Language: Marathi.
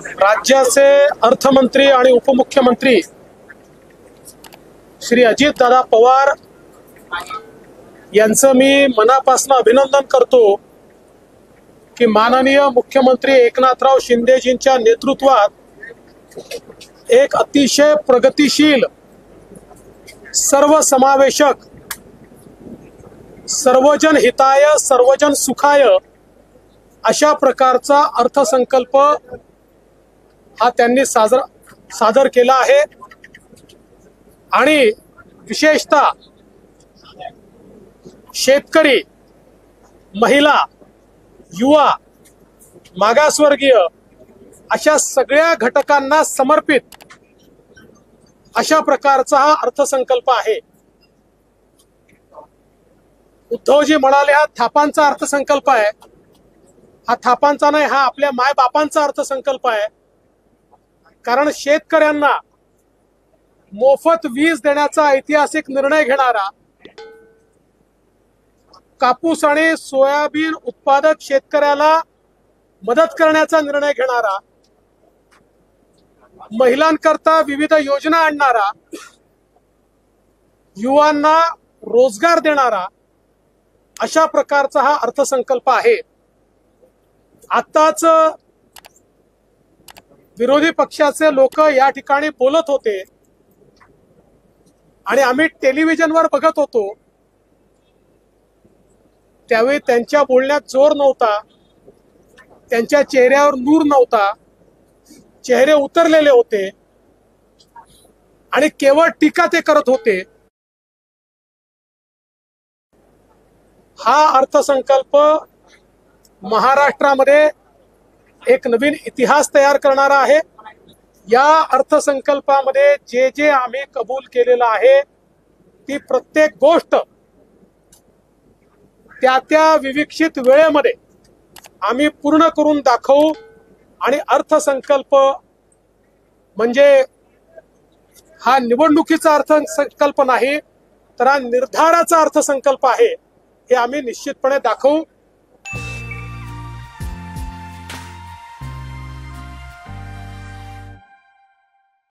राज्याचे अर्थमंत्री आणि उपमुख्यमंत्री श्री अजितदादा पवार यांचं मी मनापासून अभिनंदन करतो की माननीय मुख्यमंत्री एकनाथराव शिंदेजींच्या नेतृत्वात एक अतिशय प्रगतिशील, सर्वसमावेशक, सर्वजन हिताय सर्वजन सुखाय अशा प्रकारचा अर्थसंकल्प हा त्यांनी सादर केला आहे। आणि विशेषतः शेतकरी, महिला, युवा, मागासवर्गीय अशा सगळ्या घटकांना समर्पित अशा प्रकारचा हा अर्थसंकल्प आहे। उद्धवजी म्हणाले हा थापांचा अर्थसंकल्प आहे। हा थापांचा नाही, हा आपल्या मायबापांचा अर्थसंकल्प आहे। कारण शेतकऱ्यांना मोफत वीज देण्याचा ऐतिहासिक निर्णय घेणारा, कापूस आणि सोयाबीन उत्पादक शेतकऱ्याला मदत करण्याचा निर्णय घेणारा, महिलांकरता विविध योजना आणणारा, युवांना रोजगार देणारा अशा प्रकारचा हा अर्थसंकल्प आहे। आताच विरोधी पक्षाचे लोक या ठिकाणी बोलत होते आणि आम्ही टेलिव्हिजनवर बघत होतो, त्यावेळी त्यांच्या बोलण्यात जोर नव्हता, त्यांच्या चेहऱ्यावर नूर नव्हता, चेहरे उतरलेले होते आणि केवळ टीका ते करत होते। हा अर्थसंकल्प महाराष्ट्रामध्ये एक नवीन इतिहास तयार करणारा आहे। या अर्थसंकल्पामध्ये जे जे आम्ही कबूल केलेलं आहे ती प्रत्येक गोष्ट त्या त्या विविक्षित वेळेमध्ये आम्ही पूर्ण करून दाखवू। आणि अर्थसंकल्प म्हणजे हा निवडणुकीचा अर्थसंकल्प नाही, तर हा निर्धाराचा अर्थसंकल्प आहे, हे आम्ही निश्चितपणे दाखवू।